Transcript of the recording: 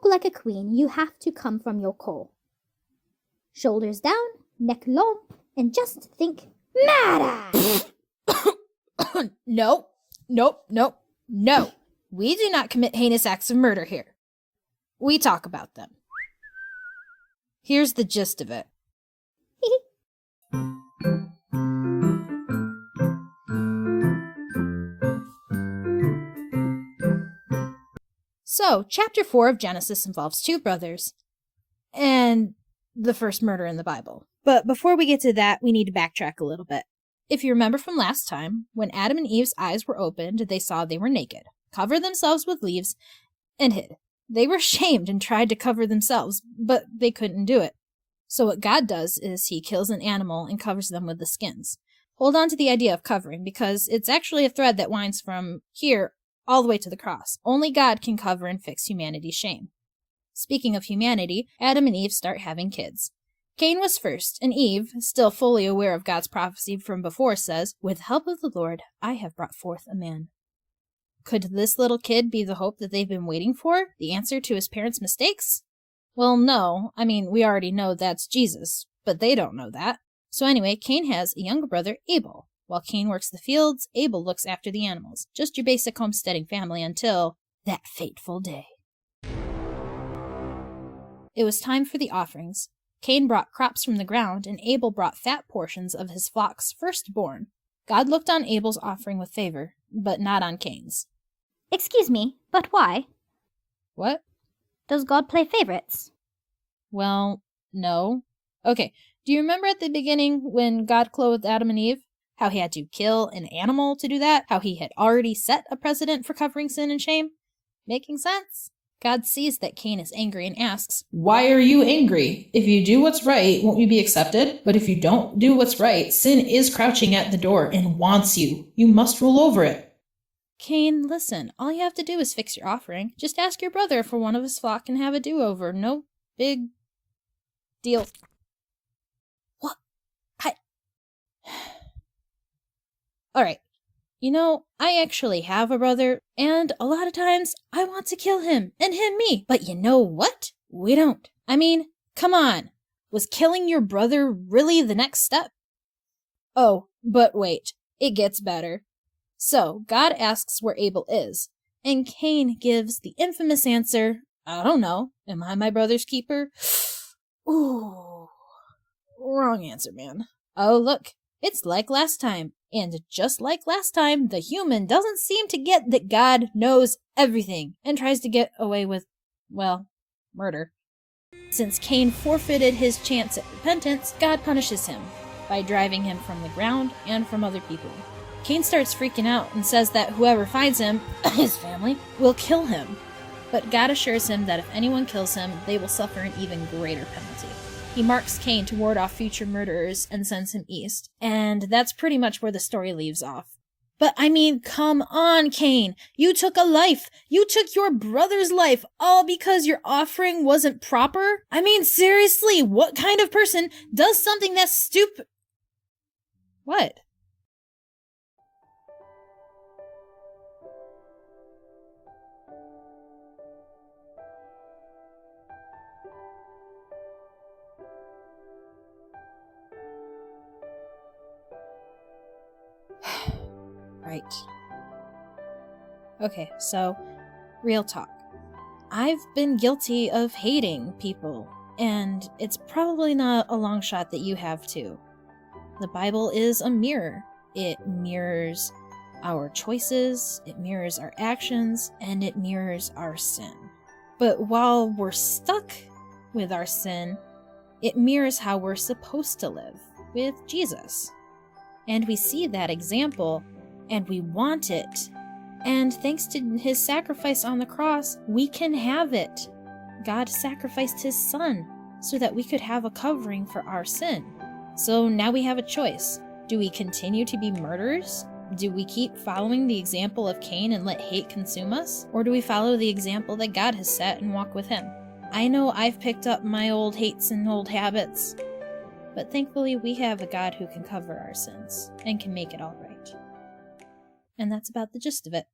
walk like a queen, you have to come from your core. Shoulders down, neck long, and just think murder! No. We do not commit heinous acts of murder here. We talk about them. Here's the gist of it. So, chapter 4 of Genesis involves two brothers and the first murder in the Bible. But before we get to that, we need to backtrack a little bit. If you remember from last time, when Adam and Eve's eyes were opened, they saw they were naked, covered themselves with leaves, and hid. They were ashamed and tried to cover themselves, but they couldn't do it. So what God does is he kills an animal and covers them with the skins. Hold on to the idea of covering, because it's actually a thread that winds from here all the way to the cross. Only God can cover and fix humanity's shame. Speaking of humanity, Adam and Eve start having kids. Cain was first, and Eve, still fully aware of God's prophecy from before, says, "With the help of the Lord, I have brought forth a man." Could this little kid be the hope that they've been waiting for? The answer to his parents' mistakes? Well, no. I mean, we already know that's Jesus, but they don't know that. So anyway, Cain has a younger brother, Abel. While Cain works the fields, Abel looks after the animals. Just your basic homesteading family until that fateful day. It was time for the offerings. Cain brought crops from the ground, and Abel brought fat portions of his flock's firstborn. God looked on Abel's offering with favor, but not on Cain's. Excuse me, but why? What? Does God play favorites? Well, no. Okay, do you remember at the beginning when God clothed Adam and Eve? How he had to kill an animal to do that? How he had already set a precedent for covering sin and shame? Making sense? God sees that Cain is angry and asks, "Why are you angry? If you do what's right, won't you be accepted? But if you don't do what's right, sin is crouching at the door and wants you. You must rule over it." Cain, listen, all you have to do is fix your offering. Just ask your brother for one of his flock and have a do-over. No big deal. What? Alright. You know, I actually have a brother, and a lot of times I want to kill him, and him me. But you know what? We don't. I mean, come on. Was killing your brother really the next step? Oh, but wait. It gets better. So, God asks where Abel is, and Cain gives the infamous answer, "I don't know. Am I my brother's keeper?" Ooh. Wrong answer, man. Oh, look. It's like last time. And just like last time, the human doesn't seem to get that God knows everything and tries to get away with, well, murder. Since Cain forfeited his chance at repentance, God punishes him by driving him from the ground and from other people. Cain starts freaking out and says that whoever finds him, his family, will kill him. But God assures him that if anyone kills him, they will suffer an even greater penalty. He marks Cain to ward off future murderers and sends him east. And that's pretty much where the story leaves off. But I mean, come on, Cain. You took a life. You took your brother's life, all because your offering wasn't proper? I mean, seriously, what kind of person does something that's stupid? What? Right. Okay, so, real talk. I've been guilty of hating people, and it's probably not a long shot that you have too. The Bible is a mirror. It mirrors our choices, it mirrors our actions, and it mirrors our sin. But while we're stuck with our sin, it mirrors how we're supposed to live with Jesus. And we see that example, and we want it. And thanks to his sacrifice on the cross, we can have it. God sacrificed his son so that we could have a covering for our sin. So now we have a choice. Do we continue to be murderers? Do we keep following the example of Cain and let hate consume us? Or do we follow the example that God has set and walk with him? I know I've picked up my old hates and old habits, but thankfully we have a God who can cover our sins and can make it all right. And that's about the gist of it.